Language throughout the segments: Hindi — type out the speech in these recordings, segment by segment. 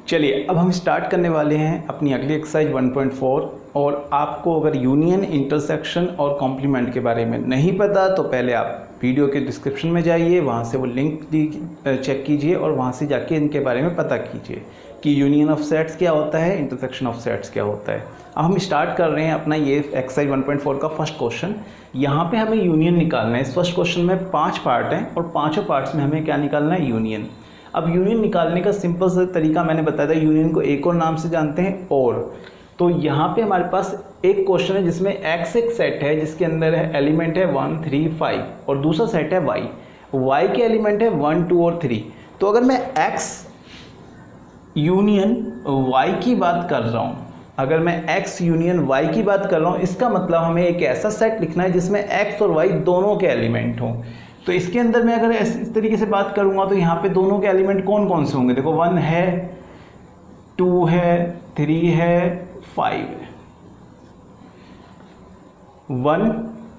चलिए अब हम स्टार्ट करने वाले हैं अपनी अगली एक्सरसाइज 1.4। और आपको अगर यूनियन, इंटरसेक्शन और कॉम्प्लीमेंट के बारे में नहीं पता तो पहले आप वीडियो के डिस्क्रिप्शन में जाइए, वहाँ से वो लिंक चेक कीजिए और वहाँ से जाके इनके बारे में पता कीजिए कि यूनियन ऑफ सेट्स क्या होता है, इंटरसेक्शन ऑफ सेट्स क्या होता है। अब हम स्टार्ट कर रहे हैं अपना ये एक्सरसाइज 1.4 का फर्स्ट क्वेश्चन। यहाँ पे हमें यूनियन निकालना है। इस फर्स्ट क्वेश्चन में 5 पार्ट हैं और पाँचों पार्ट्स में हमें क्या निकालना है, यूनियन। अब यूनियन निकालने का सिंपल सा तरीका मैंने बताया था, यूनियन को एक और नाम से जानते हैं और। तो यहाँ पे हमारे पास एक क्वेश्चन है जिसमें x एक सेट है जिसके अंदर है एलिमेंट है 1, 3, 5 और दूसरा सेट है y के एलिमेंट है 1, 2 और 3। तो अगर मैं x यूनियन y की बात कर रहा हूँ, अगर मैं x यूनियन y की बात कर रहा हूँ, इसका मतलब हमें एक ऐसा सेट लिखना है जिसमें x और y दोनों के एलिमेंट हों। तो इसके अंदर मैं अगर इस तरीके से बात करूँगा तो यहाँ पे दोनों के एलिमेंट कौन कौन से होंगे, देखो 1 है, 2 है, 3 है, 5 है। 1,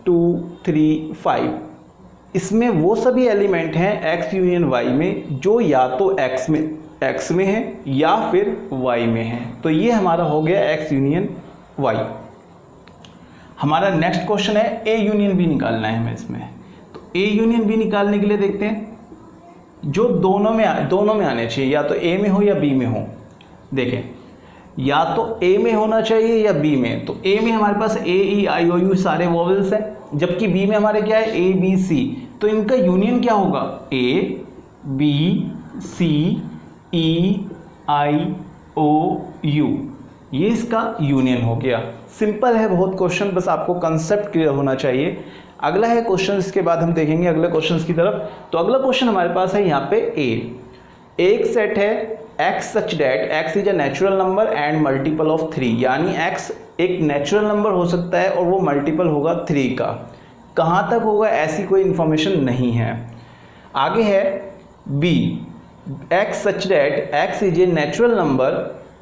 2, 3, 5 इसमें वो सभी एलिमेंट हैं x यूनियन y में जो या तो x में है या फिर y में है। तो ये हमारा हो गया x यूनियन y। हमारा नेक्स्ट क्वेश्चन है a यूनियन b निकालना है हमें इसमें। तो a यूनियन b निकालने के लिए देखते हैं जो दोनों में आने चाहिए, या तो a में हो या b में हो। देखें, या तो a में होना चाहिए या b में। तो a में हमारे पास a, e, i, o, u सारे वोवेल्स हैं, जबकि b में हमारे क्या है, a, b, c। तो इनका यूनियन क्या होगा, a, b, c, e, i, o, u। ये इसका यूनियन हो गया। सिंपल है बहुत क्वेश्चन, बस आपको कंसेप्ट क्लियर होना चाहिए। अगला है क्वेश्चन, इसके बाद हम देखेंगे अगले क्वेश्चन की तरफ। तो अगला क्वेश्चन हमारे पास है यहाँ पे a। एक सेट है x such that x is a natural number and multiple of 3, यानी x एक नेचुरल नंबर हो सकता है और वो मल्टीपल होगा 3 का। कहाँ तक होगा ऐसी कोई इन्फॉर्मेशन नहीं है। आगे है b, x such that x is a natural number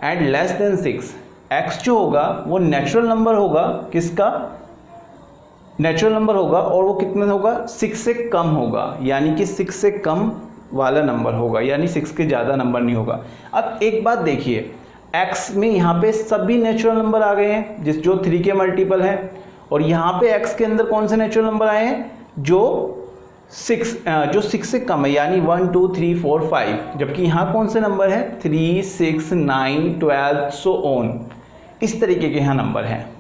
and less than 6। x जो होगा वो नेचुरल नंबर होगा, किसका, नेचुरल नंबर होगा और वो कितना होगा, 6 से कम होगा, यानी कि 6 से कम वाला नंबर होगा, यानी 6 के ज़्यादा नंबर नहीं होगा। अब एक बात देखिए, x में यहाँ पे सभी नेचुरल नंबर आ गए हैं जो 3 के मल्टीपल हैं, और यहाँ पे x के अंदर कौन से नेचुरल नंबर आए हैं जो 6 से कम है, यानी 1, 2, 3, 4, 5। जबकि यहाँ कौन से नंबर है, 3, 6, 9, 12 सो ऑन, इस तरीके के यहाँ नंबर हैं।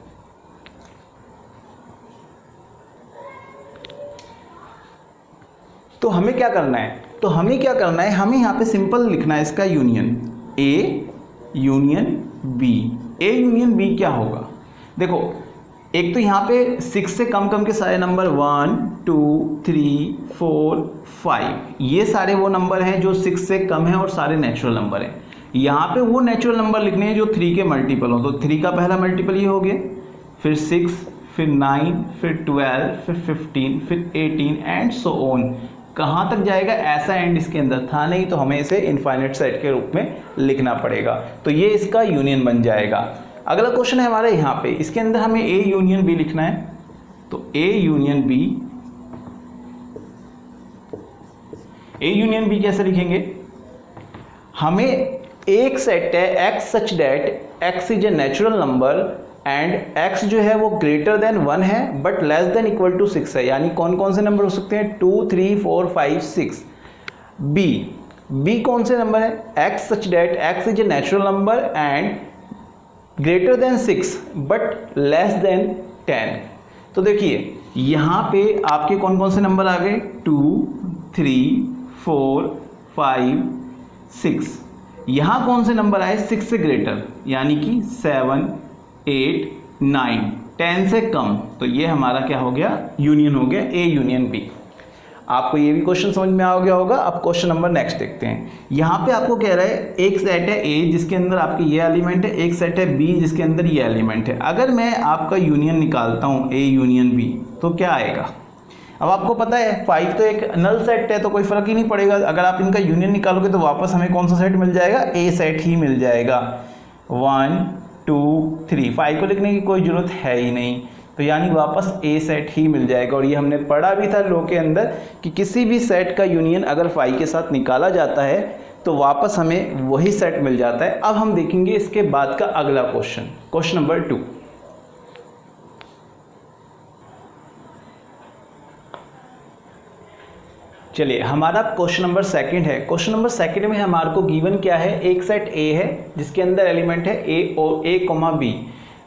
तो हमें क्या करना है, हमें यहाँ पे सिंपल लिखना है इसका union, A union B। A union B क्या होगा, देखो एक तो यहाँ पे 6 से कम के सारे नंबर 1, 2, 3, 4, 5 ये सारे वो नंबर हैं जो 6 से कम है और सारे नेचुरल नंबर हैं। यहाँ पे वो नेचुरल नंबर लिखने हैं जो 3 के मल्टीपल हो। तो 3 का पहला मल्टीपल ये हो गया, फिर 6, फिर 9, फिर 12, फिर 15, फिर 18 एंड सो ऑन। कहाँ तक जाएगा, ऐसा एंड इसके अंदर था नहीं, तो हमें इसे इनफाइनाइट सेट के रूप में लिखना पड़ेगा। तो ये इसका यूनियन बन जाएगा। अगला क्वेश्चन है हमारा यहाँ पे, इसके अंदर हमें A यूनियन B लिखना है। तो A यूनियन B कैसे लिखेंगे, हमें एक सेट है x such that x is a natural number and x जो है वो ग्रेटर देन 1 है but less than equal to 6 है। यानी कौन कौन से नंबर हो सकते हैं, 2, 3, 4, 5, 6। b कौन से नंबर है, x such that x is a natural number and greater than 6 but less then 10। तो देखिए यहाँ पे आपके कौन कौन से नंबर आ गए, 2, 3, 4, 5, 6। यहाँ कौन से नंबर आए, 6 से ग्रेटर, यानी कि 7, 8, 9, 10 से कम। तो ये हमारा क्या हो गया, यूनियन हो गया A यूनियन B। आपको ये भी क्वेश्चन समझ में आ गया होगा। अब क्वेश्चन नंबर नेक्स्ट देखते हैं। यहाँ पे आपको कह रहा है एक सेट है A जिसके अंदर आपके ये एलिमेंट है, एक सेट है B जिसके अंदर ये एलिमेंट है। अगर मैं आपका यूनियन निकालता हूँ A यूनियन B तो क्या आएगा। अब आपको पता है 5 तो एक नल सेट है तो कोई फ़र्क ही नहीं पड़ेगा। अगर आप इनका यूनियन निकालोगे तो वापस हमें कौन सा सेट मिल जाएगा, A सेट ही मिल जाएगा। 1, 2, 3, 5 को लिखने की कोई ज़रूरत है ही नहीं। तो यानी वापस ए सेट ही मिल जाएगा। और ये हमने पढ़ा भी था लॉ के अंदर कि किसी भी सेट का यूनियन अगर फाई के साथ निकाला जाता है तो वापस हमें वही सेट मिल जाता है। अब हम देखेंगे इसके बाद का अगला क्वेश्चन, क्वेश्चन नंबर 2। चलिए, हमारा क्वेश्चन नंबर 2 है। क्वेश्चन नंबर 2 में हमारे को गिवन क्या है, एक सेट ए है जिसके अंदर एलिमेंट है ए और ए कॉमा बी,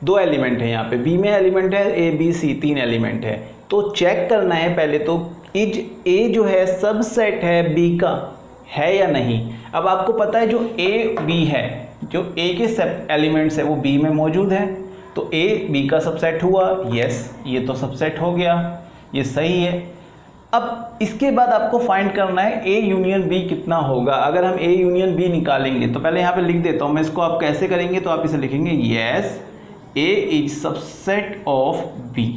2 एलिमेंट है यहाँ पे, बी में एलिमेंट है ए बी सी, 3 एलिमेंट है। तो चेक करना है पहले तो इज ए जो है सबसेट है बी का है या नहीं। अब आपको पता है जो ए बी है, जो ए के सब एलिमेंट्स है वो बी में मौजूद है, तो ए बी का सबसेट हुआ, यस ये तो सबसेट हो गया, ये सही है। अब इसके बाद आपको फाइंड करना है ए यूनियन बी कितना होगा। अगर हम ए यूनियन बी निकालेंगे तो पहले यहाँ पे लिख देता हूँ मैं इसको, आप कैसे करेंगे तो आप इसे लिखेंगे yes A is subset of B.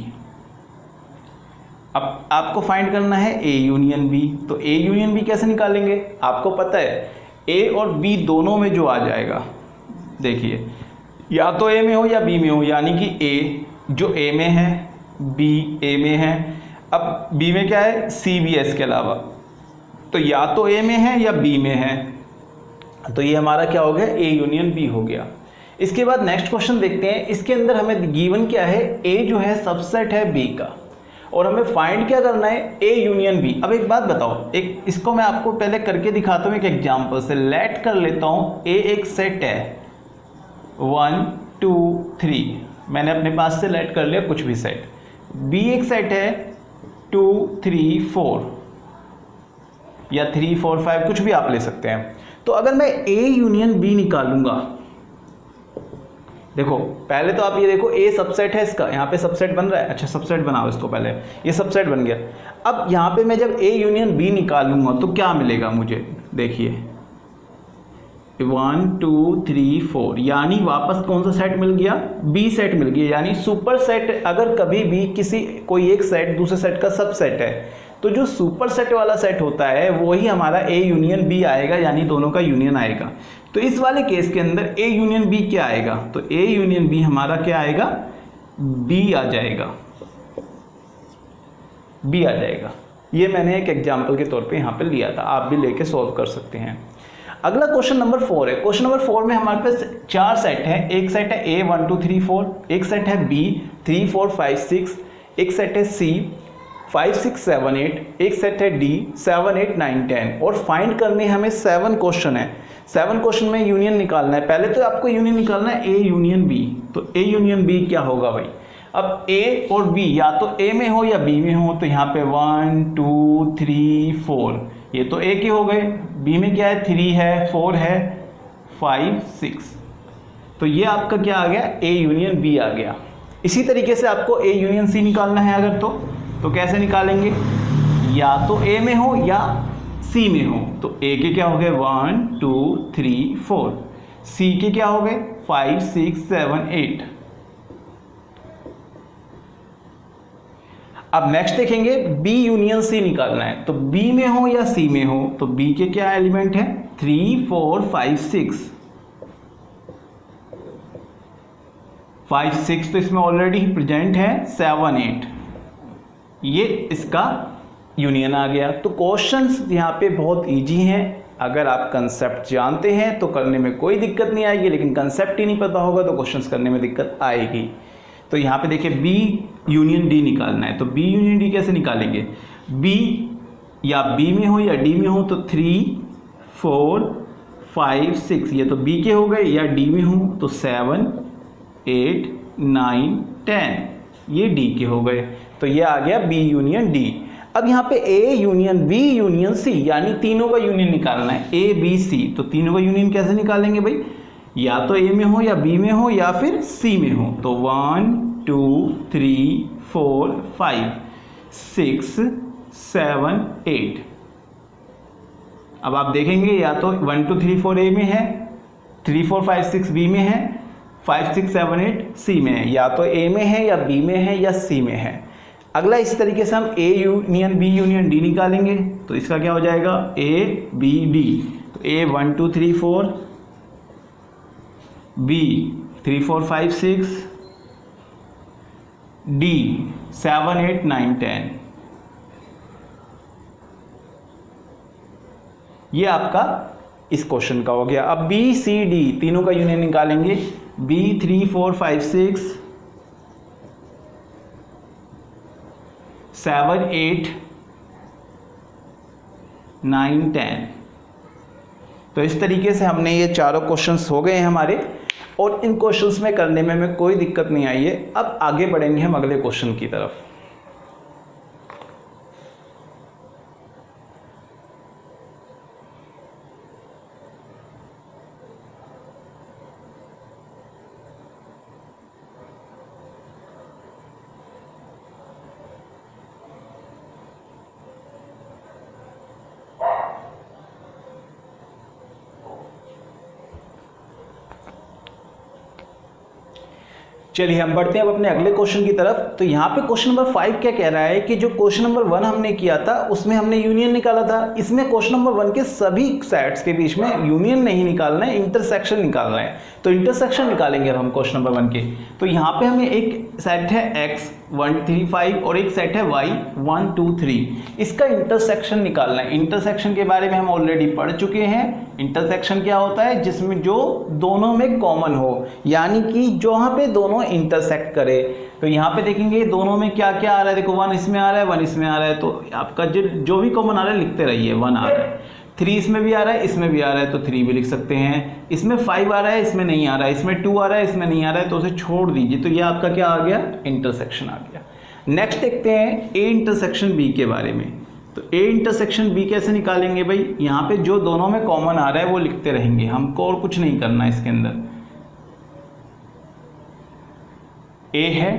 अब आपको फाइंड करना है ए यूनियन बी, तो ए यूनियन बी कैसे निकालेंगे, आपको पता है ए और बी दोनों में जो आ जाएगा, देखिए या तो ए में हो या बी में हो, यानी कि ए जो ए में है बी ए में है। अब बी में क्या है, सी बी एस के अलावा, तो या तो ए में है या बी में है, तो ये हमारा क्या हो गया, ए यूनियन बी हो गया। इसके बाद नेक्स्ट क्वेश्चन देखते हैं। इसके अंदर हमें गिवन क्या है, ए जो है सबसेट है बी का, और हमें फाइंड क्या करना है, ए यूनियन बी। अब एक बात बताओ, एक इसको मैं आपको पहले करके दिखाता हूँ एक एग्जाम्पल से। लेट कर लेता हूँ ए एक सेट है 1 2 3, मैंने अपने पास से लेट कर लिया कुछ भी सेट। बी एक सेट है 2 3 4 या 3 4 5, कुछ भी आप ले सकते हैं। तो अगर मैं ए यूनियन बी निकालूंगा, देखो पहले तो आप ये देखो ए सबसेट है इसका, यहाँ पे सबसेट बन रहा है, अच्छा सबसेट बनाओ इसको, पहले ये सबसेट बन गया। अब यहाँ पे मैं जब ए यूनियन बी निकालूंगा तो क्या मिलेगा मुझे, देखिए 1 2 3 4, यानी वापस कौन सा सेट मिल गया, बी सेट मिल गया। यानी सुपर सेट, अगर कभी भी किसी कोई एक सेट दूसरे सेट का सबसेट है तो जो सुपर सेट वाला सेट होता है वही हमारा ए यूनियन बी आएगा, यानी दोनों का यूनियन आएगा। तो इस वाले केस के अंदर ए यूनियन बी क्या आएगा, तो ए यूनियन बी हमारा क्या आएगा, बी आ जाएगा, बी आ जाएगा। ये मैंने एक एग्जाम्पल के तौर पे यहाँ पे लिया था, आप भी लेके सॉल्व कर सकते हैं। अगला क्वेश्चन नंबर 4 है। क्वेश्चन नंबर 4 में हमारे पास 4 सेट है। एक सेट है ए 1 2 3 4, एक सेट है बी 3 4 5 6, एक सेट है सी 5 6 7 8, एक सेट है डी 7 8 9 10। और फाइंड करने हमें 7 क्वेश्चन है। 7 क्वेश्चन में यूनियन निकालना है। पहले तो आपको यूनियन निकालना है ए यूनियन बी, तो ए यूनियन बी क्या होगा भाई। अब ए और बी या तो ए में हो या बी में हो, तो यहाँ पे 1 2 3 4, ये तो ए के हो गए, बी में क्या है 3 है 4 है 5 6, तो ये आपका क्या आ गया, ए यूनियन बी आ गया। इसी तरीके से आपको ए यूनियन सी निकालना है अगर तो कैसे निकालेंगे, या तो ए में हो या सी में हो। तो ए के क्या हो गए 1 2 3 4, सी के क्या हो गए 5 6 7 8। अब नेक्स्ट देखेंगे बी यूनियन सी निकालना है। तो बी में हो या सी में हो, तो बी के क्या एलिमेंट है 3 4 5 6, 5 6 तो इसमें ऑलरेडी प्रेजेंट है 7 8, ये इसका यूनियन आ गया। तो क्वेश्चंस यहाँ पे बहुत इजी हैं, अगर आप कंसेप्ट जानते हैं तो करने में कोई दिक्कत नहीं आएगी, लेकिन कंसेप्ट ही नहीं पता होगा तो क्वेश्चंस करने में दिक्कत आएगी। तो यहाँ पे देखिए बी यूनियन डी निकालना है। तो बी यूनियन डी कैसे निकालेंगे, बी या बी में हो या डी में हो, तो 3 4 5 6, ये तो बी के हो गए, या डी में हो तो 7 8 9 10, ये डी के हो गए। तो ये आ गया बी यूनियन डी। अब यहाँ पे A union B union C, यानी तीनों का यूनियन निकालना है, ए बी सी। तो तीनों का यूनियन कैसे निकालेंगे भाई, या तो ए में हो या बी में हो या फिर सी में हो। तो 1 2 3 4 5 6 7 8। अब आप देखेंगे या तो 1 2 3 4 ए में है, 3 4 5 6 बी में है, 5 6 7 8 सी में है, या तो ए में है या बी में है या सी में है। अगला इस तरीके से हम A union B union D निकालेंगे। तो इसका क्या हो जाएगा ए बी डी। तो ए 1 2 3 4, बी 3 4 5 6, डी 7 8 9 10। ये आपका इस क्वेश्चन का हो गया। अब बी सी डी तीनों का यूनियन निकालेंगे। बी 3 4 5 6 7 8 9 10। तो इस तरीके से हमने ये चारों क्वेश्चंस हो गए हैं हमारे, और इन क्वेश्चंस में करने में हमें कोई दिक्कत नहीं आई है। अब आगे बढ़ेंगे हम अगले क्वेश्चन की तरफ। चलिए हम बढ़ते हैं अब अपने अगले क्वेश्चन की तरफ। तो यहाँ पे क्वेश्चन नंबर 5 क्या कह रहा है कि जो क्वेश्चन नंबर 1 हमने किया था उसमें हमने यूनियन निकाला था। इसमें क्वेश्चन नंबर 1 के सभी सेट्स के बीच में यूनियन नहीं निकालना है, इंटरसेक्शन निकालना है। तो इंटरसेक्शन निकालेंगे अब हम क्वेश्चन नंबर 1 के। तो यहाँ पे हमें एक सेट है x 1 3 5 और एक सेट है y 1 2 3। इसका इंटरसेक्शन निकालना है। इंटरसेक्शन के बारे में हम ऑलरेडी पढ़ चुके हैं। इंटरसेक्शन क्या होता है? जिसमें जो दोनों में कॉमन हो, यानी कि जहाँ पे दोनों इंटरसेक्ट करे। तो यहाँ पे देखेंगे दोनों में क्या क्या आ रहा है। देखो 1 इसमें आ रहा है, 1 इसमें आ रहा है, तो आपका जो भी कॉमन आ रहा है लिखते रहिए। 1 आ रहा है, 3 इसमें भी आ रहा है, इसमें भी आ रहा है, तो 3 भी लिख सकते हैं। इसमें 5 आ रहा है, इसमें नहीं आ रहा है, इसमें 2 आ रहा है, इसमें नहीं आ रहा है, तो उसे छोड़ दीजिए। तो ये आपका क्या आ गया? इंटरसेक्शन आ गया। नेक्स्ट देखते हैं ए इंटरसेक्शन बी के बारे में। तो ए इंटरसेक्शन बी कैसे निकालेंगे भाई? यहाँ पे जो दोनों में कॉमन आ रहा है वो लिखते रहेंगे, हमको और कुछ नहीं करना है इसके अंदर। ए है,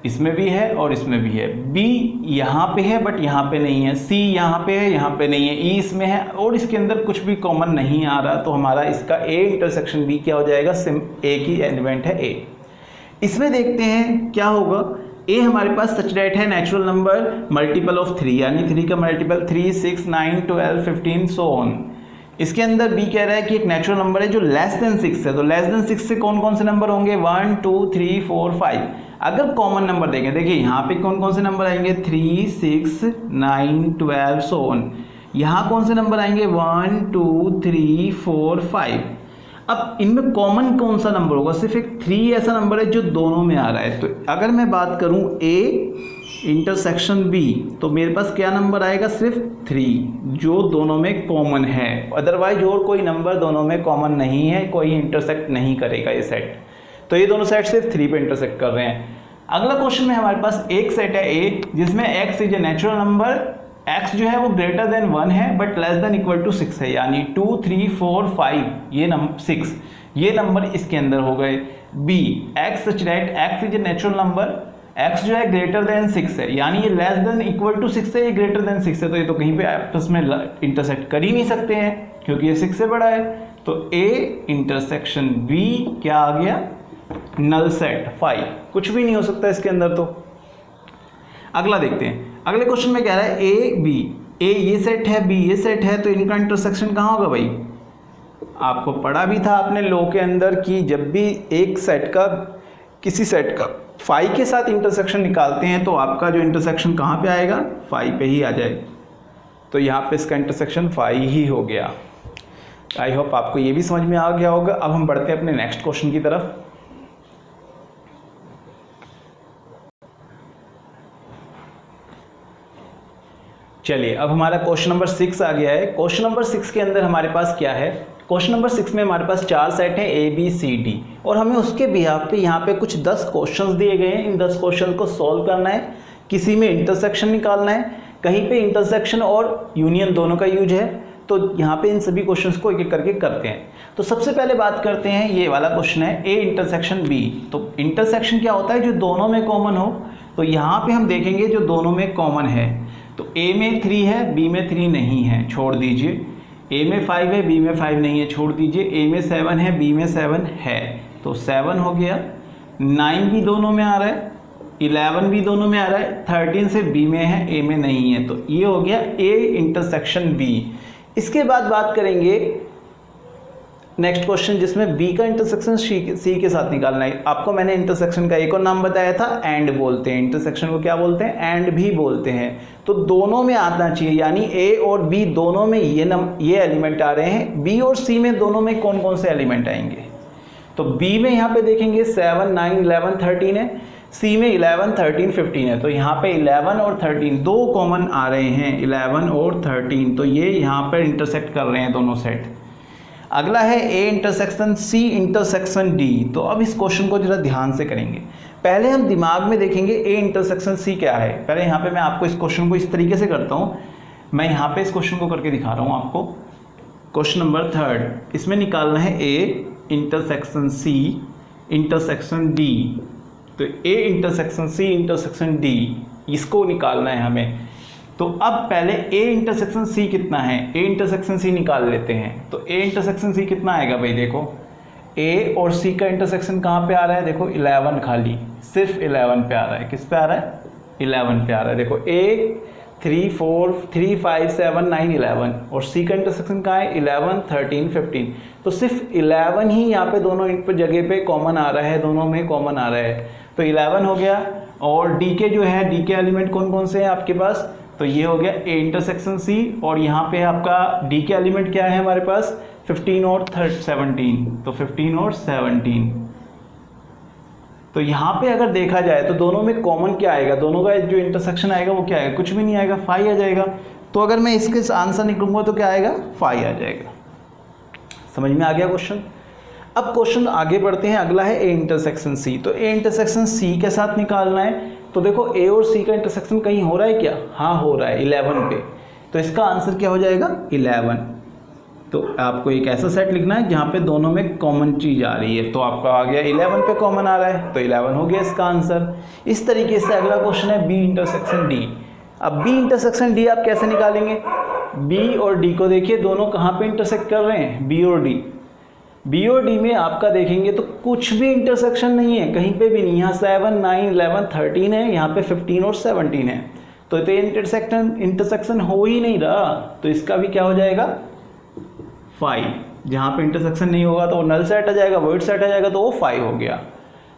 इसमें भी है और इसमें भी है। बी यहाँ पे है बट यहाँ पे नहीं है। सी यहाँ पे है, यहाँ पे नहीं है। ई इसमें है और इसके अंदर कुछ भी कॉमन नहीं आ रहा, तो हमारा इसका ए इंटरसेक्शन बी क्या हो जाएगा? ए की एलिमेंट है ए। इसमें देखते हैं क्या होगा। ए हमारे पास सच डेट है नेचुरल नंबर मल्टीपल ऑफ 3, यानी 3 का मल्टीपल 3 6 9 12 15 सो ऑन। इसके अंदर बी कह रहा है कि एक नेचुरल नंबर है जो लेस देन 6 है। तो लेस देन 6 से कौन कौन से नंबर होंगे? 1 2 3 4 5। अगर कॉमन नंबर देखें, देखिए यहाँ पे कौन कौन से नंबर आएंगे? 3 6 9 12 सो ऑन। यहाँ कौन से नंबर आएंगे? 1 2 3 4 5। अब इनमें कॉमन कौन सा नंबर होगा? सिर्फ एक 3 ऐसा नंबर है जो दोनों में आ रहा है। तो अगर मैं बात करूं ए इंटरसेक्शन बी, तो मेरे पास क्या नंबर आएगा? सिर्फ 3 जो दोनों में कॉमन है। अदरवाइज और कोई नंबर दोनों में कॉमन नहीं है, कोई इंटरसेक्ट नहीं करेगा ये सेट। तो ये दोनों सेट सिर्फ 3 पे इंटरसेक्ट कर रहे हैं। अगला क्वेश्चन में हमारे पास एक सेट है ए जिसमें x is a natural number. x जो है वो ग्रेटर देन 1 है but less than equal to 6 है, यानी 2 3 4 5 ये नंबर 6 ये नंबर इसके अंदर हो गए। b x such that x is a natural number. x जो है ग्रेटर देन 6 है, यानी ये लेस देन इक्वल टू 6 है, ये ग्रेटर देन 6 है, तो ये तो कहीं पे आपस में इंटरसेक्ट कर ही नहीं सकते हैं क्योंकि ये 6 से बड़ा है। तो a इंटरसेक्शन b क्या आ गया? नल सेट 5, कुछ भी नहीं हो सकता इसके अंदर। तो अगला देखते हैं। अगले क्वेश्चन में कह रहा है ए बी, ए ये सेट है, बी ये सेट है, तो इनका इंटरसेक्शन कहाँ होगा भाई? आपको पढ़ा भी था आपने लॉ के अंदर कि जब भी एक सेट का किसी सेट का 5 के साथ इंटरसेक्शन निकालते हैं तो आपका जो इंटरसेक्शन कहाँ पे आएगा? 5 पे ही आ जाएगा। तो यहाँ पे इसका इंटरसेक्शन 5 ही हो गया। आई होप आपको ये भी समझ में आ गया होगा। अब हम बढ़ते हैं अपने नेक्स्ट क्वेश्चन की तरफ। चलिए अब हमारा क्वेश्चन नंबर 6 आ गया है। क्वेश्चन नंबर 6 के अंदर हमारे पास क्या है? क्वेश्चन नंबर 6 में हमारे पास 4 सेट हैं ए बी सी डी, और हमें उसके बिहाफ पे यहाँ पे कुछ 10 क्वेश्चंस दिए गए हैं। इन 10 क्वेश्चन को सॉल्व करना है। किसी में इंटरसेक्शन निकालना है, कहीं पे इंटरसेक्शन और यूनियन दोनों का यूज है। तो यहाँ पे इन सभी क्वेश्चंस को एक एक करके करते हैं। तो सबसे पहले बात करते हैं, ये वाला क्वेश्चन है ए इंटरसेक्शन बी। तो इंटरसेक्शन क्या होता है? जो दोनों में कॉमन हो। तो यहाँ पे हम देखेंगे जो दोनों में कॉमन है, तो ए में 3 है, बी में 3 नहीं है, छोड़ दीजिए। ए में 5 है, बी में 5 नहीं है, छोड़ दीजिए। ए में 7 है, बी में 7 है, तो 7 हो गया। 9 भी दोनों में आ रहा है, 11 भी दोनों में आ रहा है, 13 से बी में है, ए में नहीं है, तो ये हो गया ए इंटरसेक्शन बी। इसके बाद बात करेंगे नेक्स्ट क्वेश्चन जिसमें बी का इंटरसेक्शन सी के साथ निकालना है। आपको मैंने इंटरसेक्शन का एक और नाम बताया था, एंड बोलते हैं। इंटरसेक्शन को क्या बोलते हैं? एंड भी बोलते हैं। तो दोनों में आना चाहिए, यानी ए और बी दोनों में ये एलिमेंट आ रहे हैं। बी और सी में दोनों में कौन कौन से एलिमेंट आएंगे? तो बी में यहाँ पे देखेंगे 7, 9, 11, 13 है। सी में 11, 13, 15 है। तो यहाँ पे 11 और 13 दो कॉमन आ रहे हैं, 11 और 13। तो ये यहाँ पर इंटरसेक्ट कर रहे हैं दोनों सेट। अगला है A intersection C intersection D. तो अब इस क्वेश्चन को जरा ध्यान से करेंगे। पहले हम दिमाग में देखेंगे ए इंटरसेक्शन सी क्या है। पहले यहाँ पे मैं आपको इस क्वेश्चन को इस तरीके से करता हूँ। मैं यहाँ पे इस क्वेश्चन को करके दिखा रहा हूँ आपको। क्वेश्चन नंबर 3, इसमें निकालना है A intersection C intersection D. तो A intersection C intersection D इसको निकालना है हमें। तो अब पहले ए इंटरसेक्शन सी कितना है, ए इंटरसेक्शन सी निकाल लेते हैं। तो ए इंटरसेक्शन सी कितना आएगा भाई? देखो ए और सी का इंटरसेक्शन कहाँ पे आ रहा है? देखो 11, खाली सिर्फ 11 पे आ रहा है। किस पे आ रहा है? 11 पे आ रहा है। देखो ए 3, 4, 3, 5, 7, 9, 11 और सी का इंटरसेक्शन कहाँ है? 11, 13, 15। तो सिर्फ 11 ही यहाँ पे दोनों जगह पे कॉमन आ रहा है, दोनों में कॉमन आ रहा है। तो 11 हो गया। और डी के जो है, डी के एलिमेंट कौन कौन से हैं आपके पास? तो ये हो गया ए इंटरसेक्शन सी। और यहाँ पे आपका डी के एलिमेंट क्या है हमारे पास? 15 और 17। तो 15 और 17। तो यहाँ पे अगर देखा जाए तो दोनों में कॉमन क्या आएगा? दोनों का जो इंटरसेक्शन आएगा वो क्या आएगा? कुछ भी नहीं आएगा, 5 आ जाएगा। तो अगर मैं इसके आंसर निकालूंगा तो क्या आएगा? 5 आ जाएगा। समझ में आ गया क्वेश्चन? अब क्वेश्चन आगे बढ़ते हैं। अगला है ए इंटरसेक्शन सी। तो ए इंटरसेक्शन सी के साथ निकालना है। तो देखो ए और सी का इंटरसेक्शन कहीं हो रहा है क्या? हाँ हो रहा है, 11 पे। तो इसका आंसर क्या हो जाएगा? 11। तो आपको एक ऐसा सेट लिखना है जहाँ पे दोनों में कॉमन चीज़ आ रही है। तो आपका आ गया 11 पे कॉमन आ रहा है, तो 11 हो गया इसका आंसर। इस तरीके से अगला क्वेश्चन है बी इंटरसेक्शन डी। अब बी इंटरसेक्शन डी आप कैसे निकालेंगे? बी और डी को देखिए, दोनों कहाँ पे इंटरसेक्ट कर रहे हैं? बी और डी। बी और डी में आपका देखेंगे तो कुछ भी इंटरसेक्शन नहीं है, कहीं पे भी नहीं। यहाँ 7, 9, 11, 13 है, यहाँ पे 15 और 17 है। तो इंटरसेक्शन हो ही नहीं रहा। तो इसका भी क्या हो जाएगा? 5। जहाँ पे इंटरसेक्शन नहीं होगा तो वो नल सेट आ जाएगा, वॉइड सेट आ जाएगा, तो वो 5 हो गया।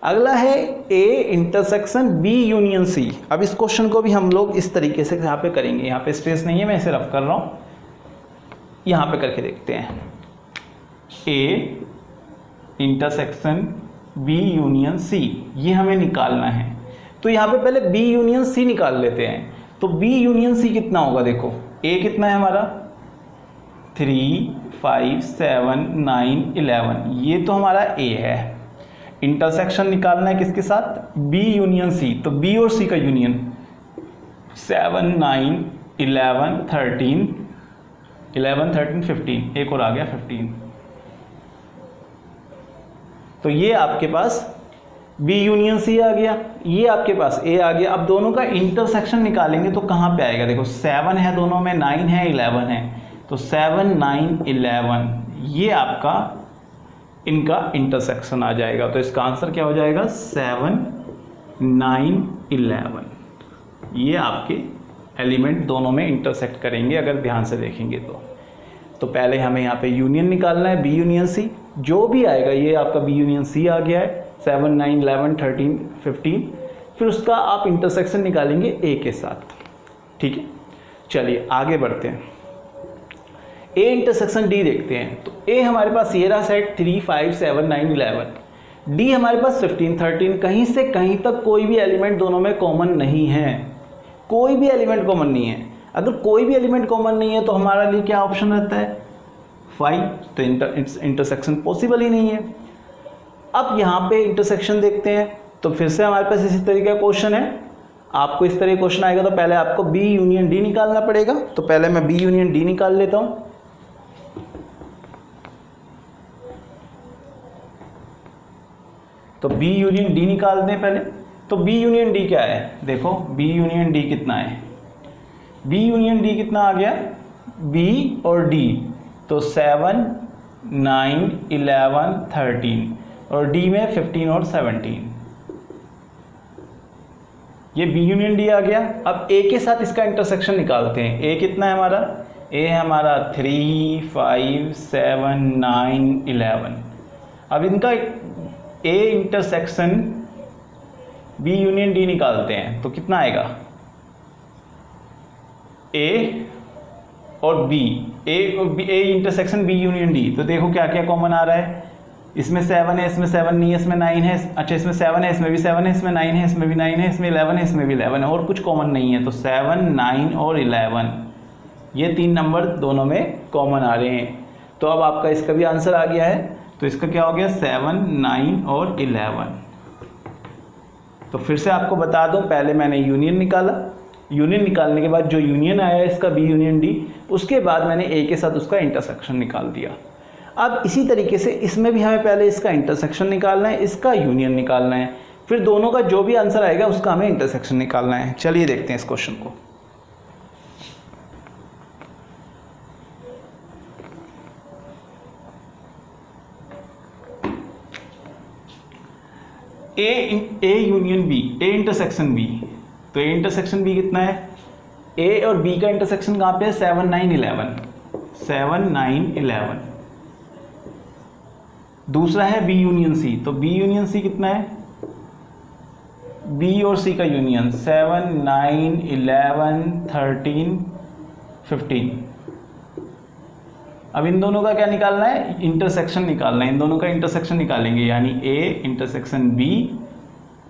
अगला है A intersection B union C. अब इस क्वेश्चन को भी हम लोग इस तरीके से यहाँ पे करेंगे। यहाँ पे स्पेस नहीं है, मैं इसे रफ कर रहा हूँ। यहाँ पे करके देखते हैं। A intersection B union C, ये हमें निकालना है। तो यहाँ पे पहले बी यूनियन सी निकाल लेते हैं। तो बी यूनियन सी कितना होगा? देखो ए कितना है हमारा? 3, 5, 7, 9, 11। ये तो हमारा ए है। इंटरसेक्शन निकालना है किसके साथ? B union C. तो बी और सी का यूनियन 7, 9, 11, 13, 15। एक और आ गया 15। तो ये आपके पास बी यूनियन सी आ गया, ये आपके पास ए आ गया। अब दोनों का इंटरसेक्शन निकालेंगे तो कहाँ पे आएगा? देखो 7 है दोनों में, 9 है, 11 है। तो 7, 9, 11 ये आपका इनका इंटरसेक्शन आ जाएगा। तो इसका आंसर क्या हो जाएगा? 7, 9, 11। ये आपके एलिमेंट दोनों में इंटरसेक्ट करेंगे अगर ध्यान से देखेंगे तो पहले हमें यहाँ पे यूनियन निकालना है, बी यूनियन सी। जो भी आएगा ये आपका बी यूनियन सी आ गया है। 7, 9, 11, 13, 15। फिर उसका आप इंटरसेक्शन निकालेंगे ए के साथ। ठीक है, चलिए आगे बढ़ते हैं। ए इंटरसेक्शन डी देखते हैं। तो ए हमारे पास ये रहा सेट 3, 5, 7, 9, 11। डी हमारे पास 15, 13। कहीं से कहीं तक कोई भी एलिमेंट दोनों में कॉमन नहीं है, कोई भी एलिमेंट कॉमन नहीं है। अगर कोई भी एलिमेंट कॉमन नहीं है तो हमारे लिए क्या ऑप्शन रहता है? 5। तो इंटरसेक्शन पॉसिबल ही नहीं है। अब यहाँ पे इंटरसेक्शन देखते हैं। तो फिर से हमारे पास इसी तरीके का क्वेश्चन है। आपको इस तरह क्वेश्चन आएगा तो पहले आपको बी यूनियन डी निकालना पड़ेगा। तो पहले मैं बी यूनियन डी निकाल लेता हूँ। तो बी यूनियन डी निकाल दें पहले। तो बी यूनियन डी क्या है? देखो बी यूनियन डी कितना है? बी यूनियन डी कितना आ गया? बी और डी तो 7, 9, 11, 13 और डी में 15 और 17। ये बी यूनियन डी आ गया। अब ए के साथ इसका इंटरसेक्शन निकालते हैं। ए कितना है हमारा? ए हमारा 3, 5, 7, 9, 11। अब इनका A intersection B union D निकालते हैं तो कितना आएगा, ए और B, A intersection B union D. तो देखो क्या क्या कॉमन आ रहा है, इसमें 7 है, इसमें 7 नहीं है, इसमें 9 है, अच्छा इसमें 7 है, इसमें भी 7 है, इसमें 9 है, इसमें भी 9 है, इसमें 11 है, इसमें भी 11 है, और कुछ कॉमन नहीं है। तो 7, 9 और 11 ये 3 नंबर दोनों में कॉमन आ रहे हैं। तो अब आपका इसका भी आंसर आ गया है। तो इसका क्या हो गया, 7, 9 और 11। तो फिर से आपको बता दूं, पहले मैंने यूनियन निकाला, यूनियन निकालने के बाद जो यूनियन आया इसका बी यूनियन डी, उसके बाद मैंने ए के साथ उसका इंटरसेक्शन निकाल दिया। अब इसी तरीके से इसमें भी हमें पहले इसका इंटरसेक्शन निकालना है, इसका यूनियन निकालना है, फिर दोनों का जो भी आंसर आएगा उसका हमें इंटरसेक्शन निकालना है। चलिए देखते हैं इस क्वेश्चन को। A union B, A intersection B. तो ए इंटरसेक्शन बी कितना है, ए और बी का इंटरसेक्शन कहाँ पे है, 7, 9, 11, 7, 9, 11। दूसरा है बी यूनियन सी, तो बी यूनियन सी कितना है, बी और सी का यूनियन 7, 9, 11, 13, 15। अब इन दोनों का क्या निकालना है, इंटरसेक्शन निकालना है। इन दोनों का इंटरसेक्शन निकालेंगे, यानी ए इंटरसेक्शन बी,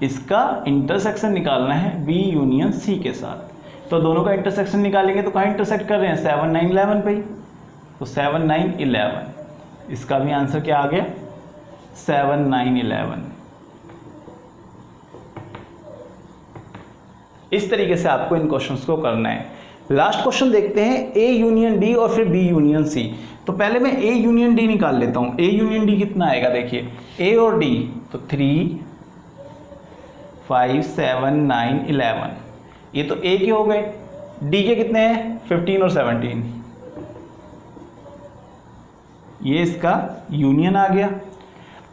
इसका इंटरसेक्शन निकालना है बी यूनियन सी के साथ। तो दोनों का इंटरसेक्शन निकालेंगे तो कहाँ इंटरसेक्ट कर रहे हैं, 7, 9, 11 पे ही। तो 7, 9, 11, इसका भी आंसर क्या आ गया, 7, 9, 11। इस तरीके से आपको इन क्वेश्चंस को करना है। लास्ट क्वेश्चन देखते हैं, ए यूनियन डी और फिर बी यूनियन सी। तो पहले मैं ए यूनियन डी निकाल लेता हूं। ए यूनियन डी कितना आएगा, देखिए ए और डी, तो 3, 5, 7, 9, 11, ये तो ए के हो गए। डी के कितने हैं, 15 और 17, ये इसका यूनियन आ गया।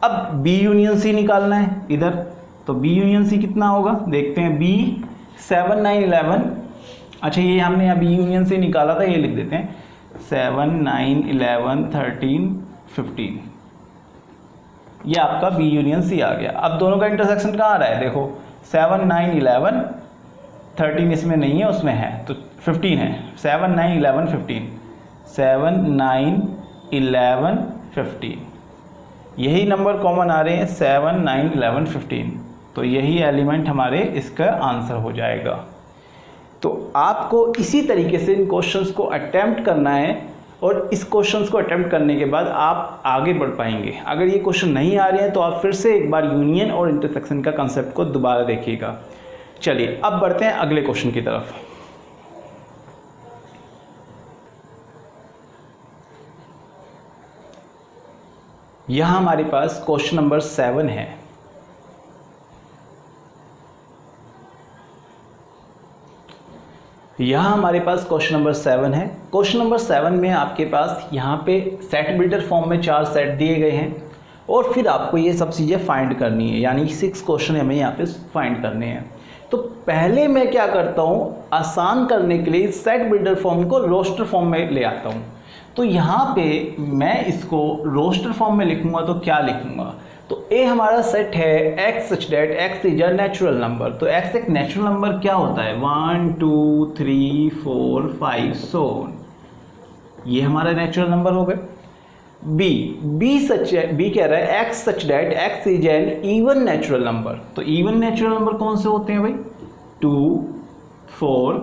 अब बी यूनियन सी निकालना है इधर, तो बी यूनियन सी कितना होगा, देखते हैं। बी 7, 9, 11, अच्छा ये हमने यहाँ बी यूनियन सी निकाला था, ये लिख देते हैं 7, 9, 11, 13, 15, ये आपका बी यूनियन सी आ गया। अब दोनों का इंटरसेक्शन कहाँ आ रहा है, देखो 7, 9, 11, 13 इसमें नहीं है, उसमें है, तो 15 है। 7, 9, 11, 15, 7, 9, 11, 15, यही नंबर कॉमन आ रहे हैं, 7, 9, 11, 15। तो यही एलिमेंट हमारे इसका आंसर हो जाएगा। तो आपको इसी तरीके से इन क्वेश्चंस को अटेम्प्ट करना है, और इस क्वेश्चंस को अटेम्प्ट करने के बाद आप आगे बढ़ पाएंगे। अगर ये क्वेश्चन नहीं आ रहे हैं तो आप फिर से एक बार यूनियन और इंटरसेक्शन का कंसेप्ट को दोबारा देखिएगा। चलिए अब बढ़ते हैं अगले क्वेश्चन की तरफ। यहाँ हमारे पास क्वेश्चन नंबर 7 है। यहाँ हमारे पास क्वेश्चन नंबर 7 है। क्वेश्चन नंबर 7 में आपके पास यहाँ पे सेट बिल्डर फॉर्म में 4 सेट दिए गए हैं, और फिर आपको ये सब चीज़ें फाइंड करनी है, यानी 6 क्वेश्चन हमें यहाँ पे फाइंड करने हैं। तो पहले मैं क्या करता हूँ, आसान करने के लिए सेट बिल्डर फॉर्म को रोस्टर फॉर्म में ले आता हूँ। तो यहाँ पे मैं इसको रोस्टर फॉर्म में लिखूँगा तो क्या लिखूँगा, तो ए हमारा सेट है x such that x is a natural number. तो x एक नेचुरल नंबर क्या होता है, 1, 2, 3, 4, 5 सो ऑन, ये हमारा नेचुरल नंबर हो गए। बी कह रहा है x such that x is an even natural number. तो इवन नेचुरल नंबर कौन से होते हैं भाई, 2, 4,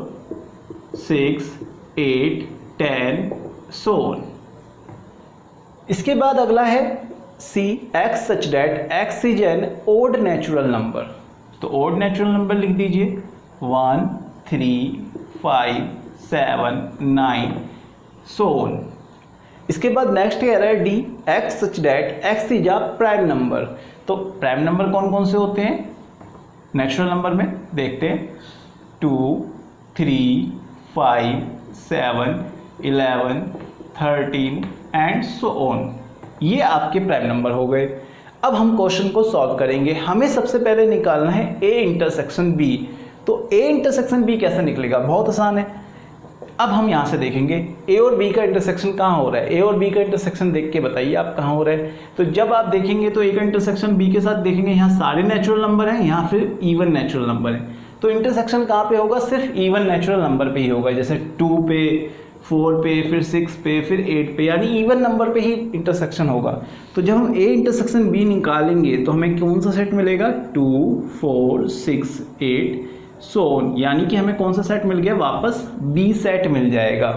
6, 8, 10 सो ऑन। इसके बाद अगला है C, x such that x is an odd natural number. तो ओड नेचुरल नंबर लिख दीजिए 1, 3, 5, 7, 9 सो ऑन। इसके बाद नेक्स्ट कह रहा है D, X such that x is a prime number. तो प्राइम नंबर कौन कौन से होते हैं नेचुरल नंबर में, देखते हैं 2, 3, 5, 7, 11, 13 एंड सो ऑन, ये आपके प्राइम नंबर हो गए। अब हम क्वेश्चन को सॉल्व करेंगे। हमें सबसे पहले निकालना है ए इंटरसेक्शन बी। तो ए इंटरसेक्शन बी कैसे निकलेगा, बहुत आसान है। अब हम यहाँ से देखेंगे ए और बी का इंटरसेक्शन कहाँ हो रहा है। ए और बी का इंटरसेक्शन देख के बताइए आप कहाँ हो रहा है। तो जब आप देखेंगे तो ए का इंटरसेक्शन बी के साथ देखेंगे, यहाँ सारे नेचुरल नंबर हैं, यहाँ फिर इवन नेचुरल नंबर है। तो इंटरसेक्शन कहाँ पे होगा, सिर्फ इवन नेचुरल नंबर पे ही होगा, जैसे 2 पे, 4 पे, फिर 6 पे, फिर 8 पे, यानी इवन नंबर पे ही इंटरसेक्शन होगा। तो जब हम ए इंटरसेक्शन बी निकालेंगे तो हमें कौन सा सेट मिलेगा, 2, 4, 6, 8 सो ऑन, यानी कि हमें कौन सा सेट मिल गया, वापस बी सेट मिल जाएगा।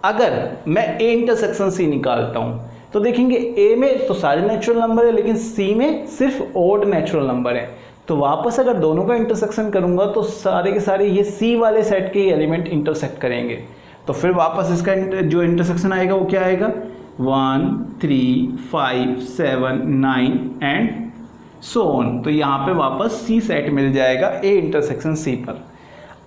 अगर मैं ए इंटरसेक्शन सी निकालता हूँ तो देखेंगे ए में तो सारे नेचुरल नंबर है, लेकिन सी में सिर्फ ऑड नेचुरल नंबर है। तो वापस अगर दोनों का इंटरसेक्शन करूंगा तो सारे के सारे ये सी वाले सेट के एलिमेंट इंटरसेक्ट करेंगे। तो फिर वापस इसका जो इंटरसेक्शन आएगा वो क्या आएगा, 1, 3, 5, 7, 9 एंड सो ऑन। तो यहाँ पे वापस सी सेट मिल जाएगा ए इंटरसेक्शन सी पर।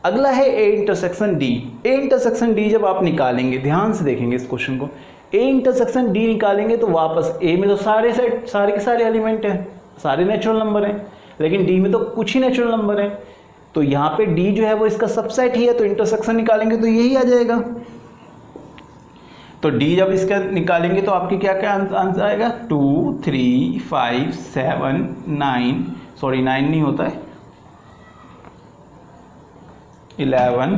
अगला है A intersection D. A intersection D जब आप निकालेंगे, ध्यान से देखेंगे इस क्वेश्चन को, ए इंटरसेक्शन डी निकालेंगे तो वापस ए में तो सारे के सारे एलिमेंट हैं, सारे नेचुरल नंबर हैं, लेकिन डी में तो कुछ ही नेचुरल नंबर हैं। तो यहाँ पे डी जो है वो इसका सबसेट ही है, तो इंटरसेक्शन निकालेंगे तो यही आ जाएगा। तो डी जब इसका निकालेंगे तो आपके क्या क्या आंसर आएगा, 2, 3, 5, 7, 9, सॉरी 9 नहीं होता है, 11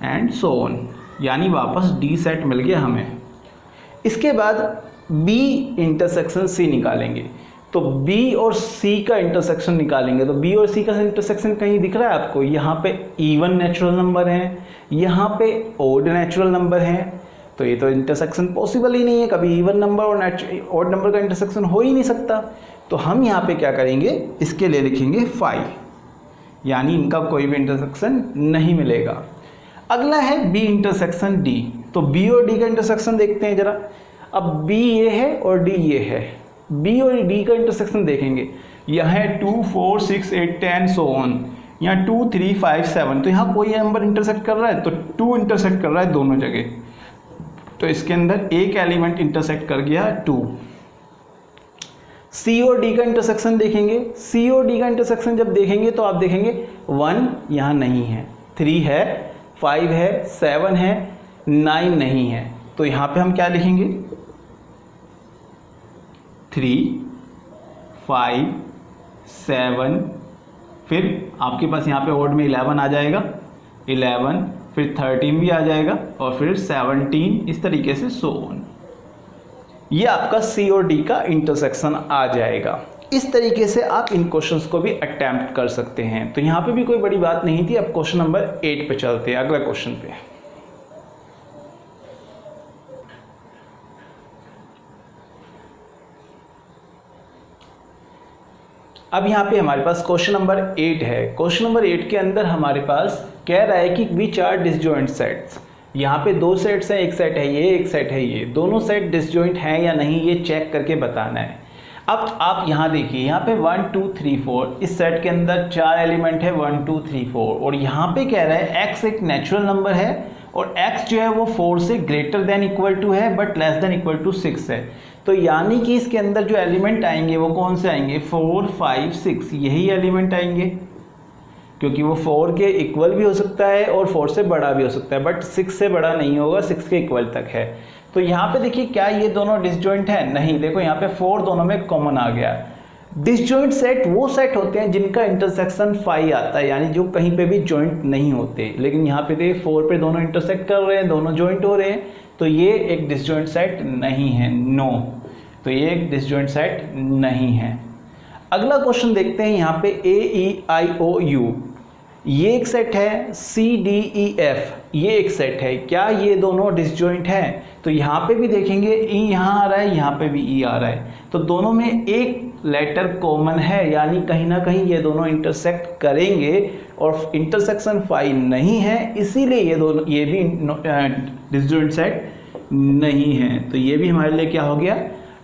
एंड सो ऑन, यानी वापस डी सेट मिल गया हमें। इसके बाद बी इंटरसेक्शन सी निकालेंगे। तो बी और सी का इंटरसेक्शन निकालेंगे तो बी और सी का इंटरसेक्शन कहीं दिख रहा है आपको, यहाँ पे इवन नेचुरल नंबर हैं, यहाँ पे ओड नेचुरल नंबर हैं। तो ये तो इंटरसेक्शन पॉसिबल ही नहीं है, कभी इवन नंबर और ओड नंबर का इंटरसेक्शन हो ही नहीं सकता। तो हम यहाँ पे क्या करेंगे, इसके लिए लिखेंगे 5, यानी इनका कोई भी इंटरसेक्शन नहीं मिलेगा। अगला है बी इंटरसेक्शन डी। तो बी और डी का इंटरसेक्शन देखते हैं जरा। अब बी ये है और डी ये है, बी और डी का इंटरसेक्शन देखेंगे, यहाँ है 2, 4, 6, 8, 10 सो ऑन, यहाँ 2, 3, 5, 7, तो यहाँ कोई नंबर इंटरसेक्ट कर रहा है, तो 2 इंटरसेक्ट कर रहा है दोनों जगह। तो इसके अंदर एक एलिमेंट इंटरसेक्ट कर गया 2। सी और डी का इंटरसेक्शन देखेंगे। सी और डी का इंटरसेक्शन जब देखेंगे तो आप देखेंगे 1 यहाँ नहीं है, 3 है, 5 है, 7 है, 9 नहीं है। तो यहाँ पे हम क्या लिखेंगे, 3, 5, 7, फिर आपके पास यहाँ पे ऑड में 11 आ जाएगा, 11, फिर 13 भी आ जाएगा, और फिर 17, इस तरीके से सो ऑन। ये आपका सी और डी का इंटरसेक्शन आ जाएगा। इस तरीके से आप इन क्वेश्चंस को भी अटेम्प्ट कर सकते हैं। तो यहाँ पे भी कोई बड़ी बात नहीं थी। अब क्वेश्चन नंबर 8 पे चलते हैं, अगला क्वेश्चन पे। अब यहाँ पे हमारे पास क्वेश्चन नंबर 8 है। क्वेश्चन नंबर 8 के अंदर हमारे पास कह रहा है कि विच आर डिसजॉइंट सेट्स। यहाँ पे 2 सेट्स हैं, एक सेट है ये, एक सेट है ये, दोनों सेट डिसजॉइंट हैं या नहीं ये चेक करके बताना है। अब आप यहाँ देखिए, यहाँ पे 1, 2, 3, 4, इस सेट के अंदर 4 एलिमेंट है, 1, 2, 3, 4, और यहाँ पे कह रहा है x एक नेचुरल नंबर है और x जो है वो 4 से ग्रेटर देन इक्वल टू है but less than equal to 6 है। तो यानी कि इसके अंदर जो एलिमेंट आएंगे वो कौन से आएंगे, 4, 5, 6, यही एलिमेंट आएंगे, क्योंकि वो 4 के इक्वल भी हो सकता है और 4 से बड़ा भी हो सकता है, बट 6 से बड़ा नहीं होगा, 6 के इक्वल तक है। तो यहाँ पे देखिए क्या ये दोनों डिसजॉइंट है, नहीं, देखो यहाँ पे 4 दोनों में कॉमन आ गया। डिसजॉइंट सेट वो सेट होते हैं जिनका इंटरसेक्शन 5 आता है, यानी जो कहीं पे भी जॉइंट नहीं होते, लेकिन यहाँ पे देखिए 4 पे दोनों इंटरसेक्ट कर रहे हैं, दोनों जॉइंट हो रहे हैं, तो ये एक डिसजॉइंट सेट नहीं है, नो, तो ये एक डिसजॉइंट सेट नहीं है। अगला क्वेश्चन देखते हैं, यहाँ पे AEIOU ये एक सेट है, CDEF ये एक सेट है, क्या ये दोनों डिसजॉइंट हैं? तो यहाँ पे भी देखेंगे E यहाँ आ रहा है, यहाँ पे भी E आ रहा है, तो दोनों में एक लेटर कॉमन है, यानी कहीं ना कहीं ये दोनों इंटरसेक्ट करेंगे, और इंटरसेक्शन 5 नहीं है, इसीलिए ये भी डिसजॉइंट सेट नहीं है। तो ये भी हमारे लिए क्या हो गया,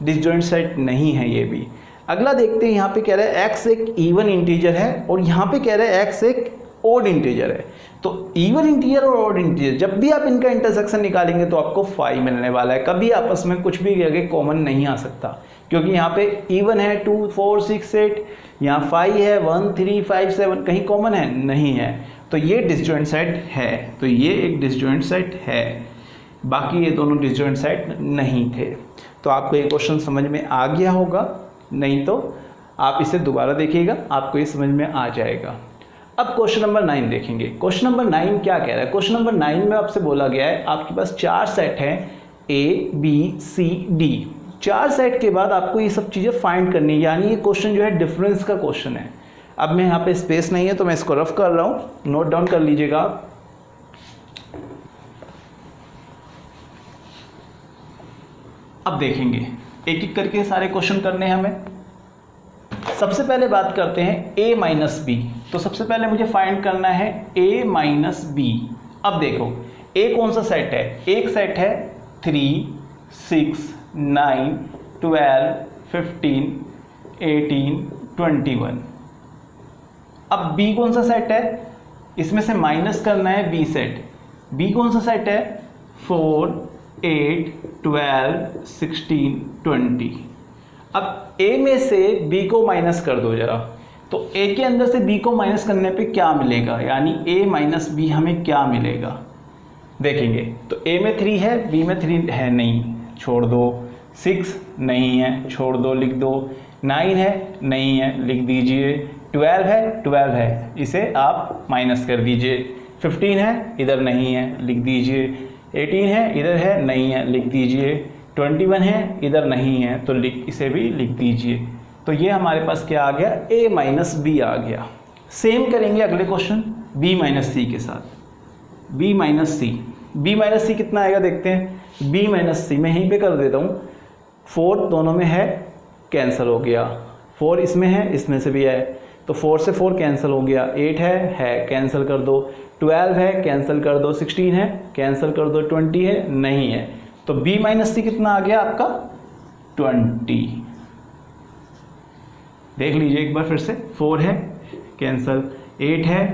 डिसजॉइंट सेट नहीं है ये भी। अगला देखते हैं, यहाँ पे कह रहा है x एक इवन इंटीजर है और यहाँ पे कह रहा है x एक ओड इंटीजर है। तो इवन इंटीजर और ओड इंटीजर जब भी आप इनका इंटरसेक्शन निकालेंगे तो आपको 5 मिलने वाला है, कभी आपस में कुछ भी आगे कॉमन नहीं आ सकता, क्योंकि यहाँ पे इवन है 2, 4, 6, 8, यहाँ 5 है, 1, 3, 5, 7, कहीं कॉमन है नहीं है। तो ये डिसजॉइंट सेट है, तो ये एक डिसजॉइंट सेट है, बाकी ये दोनों डिसजॉइंट सेट नहीं थे। तो आपको ये क्वेश्चन समझ में आ गया होगा, नहीं तो आप इसे दोबारा देखिएगा, आपको ये समझ में आ जाएगा। अब क्वेश्चन नंबर 9 देखेंगे। क्वेश्चन नंबर 9 क्या कह रहा है? क्वेश्चन नंबर 9 में आपसे बोला गया है आपके पास 4 सेट हैं A, B, C, D। 4 set के बाद आपको ये सब चीज़ें फाइंड करनी है, यानी ये क्वेश्चन जो है डिफरेंस का क्वेश्चन है। अब मैं यहाँ पे स्पेस नहीं है तो मैं इसको रफ कर रहा हूँ, नोट डाउन कर लीजिएगा आप। अब देखेंगे एक एक करके सारे क्वेश्चन करने हैं हमें। सबसे पहले बात करते हैं A माइनस बी। तो सबसे पहले मुझे फाइंड करना है A माइनस बी। अब देखो A कौन सा सेट है? एक सेट है 3, 6, 9, 12, 15, 18, 21। अब B कौन सा सेट है? इसमें से माइनस करना है B सेट। B कौन सा सेट है? 4, 8, 12, 16, 20। अब A में से B को माइनस कर दो जरा, तो A के अंदर से B को माइनस करने पे क्या मिलेगा, यानी A माइनस बी हमें क्या मिलेगा देखेंगे। तो A में 3 है, B में 3 है नहीं, छोड़ दो। 6 नहीं है, छोड़ दो, लिख दो। 9 है, नहीं है, लिख दीजिए। 12 है, 12 है, इसे आप माइनस कर दीजिए। 15 है, इधर नहीं है, लिख दीजिए। 18 है, इधर है, नहीं है, लिख दीजिए। 21 है, इधर नहीं है, तो इसे भी लिख दीजिए। तो ये हमारे पास क्या आ गया? A माइनस बी आ गया। सेम करेंगे अगले क्वेश्चन B माइनस सी के साथ। B माइनस सी, B माइनस सी कितना आएगा देखते हैं। B माइनस सी मैं यहीं पे कर देता हूँ। 4 दोनों में है, कैंसिल हो गया। 4 इसमें है, इसमें से भी है, तो 4 से 4 कैंसिल हो गया। 8 है, कैंसिल कर दो। 12 है, कैंसिल कर दो। 16 है, कैंसिल कर दो। 20 है, नहीं है, तो B माइनस सी कितना आ गया आपका? 20। देख लीजिए एक बार फिर से। 4 है, कैंसिल। 8 है,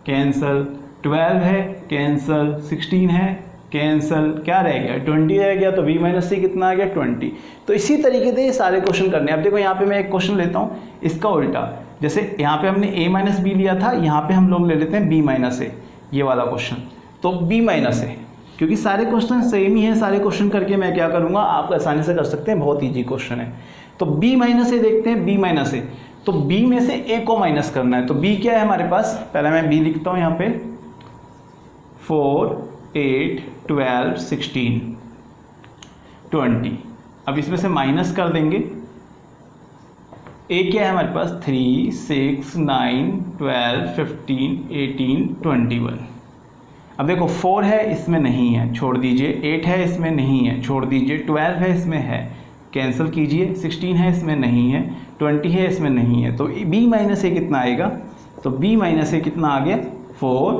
कैंसिल। 12 है, कैंसिल। 16 है, कैंसिल। क्या रह गया? 20 रह गया। तो B माइनस सी कितना आ गया? 20। तो इसी तरीके से ये सारे क्वेश्चन करने हैं। अब देखो यहाँ पे मैं एक क्वेश्चन लेता हूँ इसका उल्टा। जैसे यहाँ पे हमने A माइनस बी लिया था, यहाँ पे हम लोग ले लेते हैं B माइनस ए, ये वाला क्वेश्चन। तो B माइनस ए, क्योंकि सारे क्वेश्चन सेम ही हैं, सारे क्वेश्चन करके मैं क्या करूँगा, आप आसानी से कर सकते हैं, बहुत ईजी क्वेश्चन है। तो B माइनस ए देखते हैं। B माइनस ए, तो B में से A को माइनस करना है। तो B क्या है हमारे पास? पहले मैं B लिखता हूँ यहाँ पे। 4, 8, 12, 16, 20। अब इसमें से माइनस कर देंगे। A क्या है हमारे पास? 3, 6, 9, 12, 15, 18, 21। अब देखो 4 है, इसमें नहीं है, छोड़ दीजिए। 8 है, इसमें नहीं है, छोड़ दीजिए। 12 है, इसमें है, कैंसिल कीजिए। 16 है, इसमें नहीं है। 20 है, इसमें नहीं है। तो B माइनस ए कितना आएगा? तो B माइनस ए कितना आ गया? 4,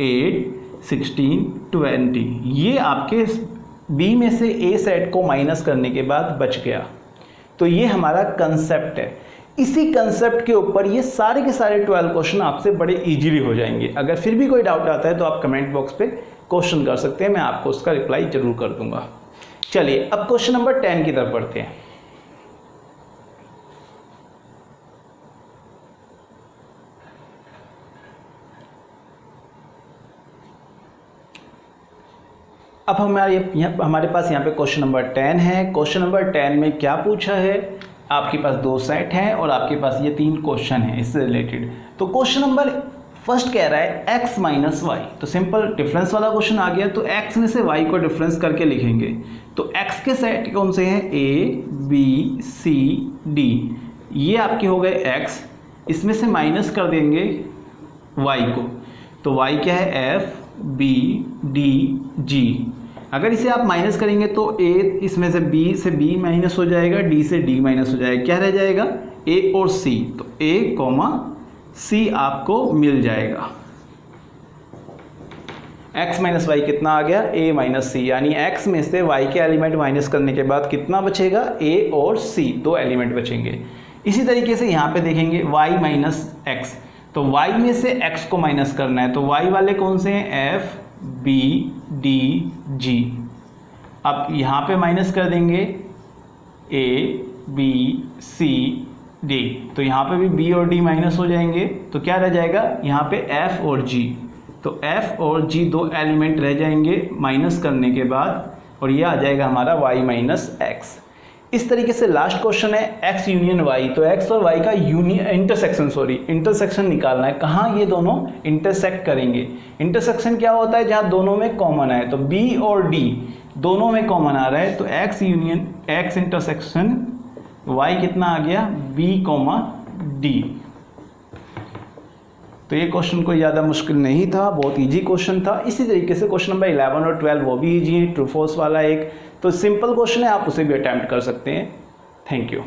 8, 16, 20। ये आपके B में से A सेट को माइनस करने के बाद बच गया। तो ये हमारा कंसेप्ट है। इसी कंसेप्ट के ऊपर ये सारे के सारे 12 क्वेश्चन आपसे बड़े इजीली हो जाएंगे। अगर फिर भी कोई डाउट आता है तो आप कमेंट बॉक्स पे क्वेश्चन कर सकते हैं, मैं आपको उसका रिप्लाई जरूर कर दूंगा। चलिए अब क्वेश्चन नंबर 10 की तरफ बढ़ते हैं। अब हमारे पास यहाँ पे क्वेश्चन नंबर 10 है। क्वेश्चन नंबर 10 में क्या पूछा है? आपके पास 2 सेट हैं और आपके पास ये 3 क्वेश्चन हैं इससे रिलेटेड। तो क्वेश्चन नंबर फर्स्ट कह रहा है x माइनस वाई। तो सिंपल डिफरेंस वाला क्वेश्चन आ गया, तो x में से y को डिफरेंस करके लिखेंगे। तो x के सेट कौन से हैं? a, b, c, d। ये आपके हो गए x, इसमें से माइनस कर देंगे y को। तो y क्या है? f, b, d, g। अगर इसे आप माइनस करेंगे तो a इसमें से b माइनस हो जाएगा, d से d माइनस हो जाएगा। क्या रह जाएगा? a और c। तो a, c आपको मिल जाएगा। x माइनस वाई कितना आ गया? a माइनस सी। यानी x में से y के एलिमेंट माइनस करने के बाद कितना बचेगा? a और c, 2 एलिमेंट बचेंगे। इसी तरीके से यहाँ पे देखेंगे y माइनस x। तो y में से x को माइनस करना है। तो y वाले कौन से हैं? f, b, d, g। अब यहाँ पे माइनस कर देंगे a, b, c, d। तो यहाँ पे भी b और d माइनस हो जाएंगे। तो क्या रह जाएगा? यहाँ पे f और g। तो f और g दो एलिमेंट रह जाएंगे माइनस करने के बाद, और ये आ जाएगा हमारा y माइनस एक्स। इस तरीके से लास्ट क्वेश्चन है x यूनियन y। तो x और y का इंटरसेक्शन निकालना है, कहाँ ये दोनों इंटरसेक्ट करेंगे। इंटरसेक्शन क्या होता है, जहाँ दोनों में कॉमन है। तो b और d दोनों में कॉमन आ रहा है, तो x union x intersection y कितना आ गया, b, d। तो ये क्वेश्चन कोई ज़्यादा मुश्किल नहीं था, बहुत इजी क्वेश्चन था। इसी तरीके से क्वेश्चन नंबर 11 और 12 वो भी इजी है, ट्रू फॉल्स वाला एक। तो सिंपल क्वेश्चन है, आप उसे भी अटैम्प्ट कर सकते हैं। Thank you.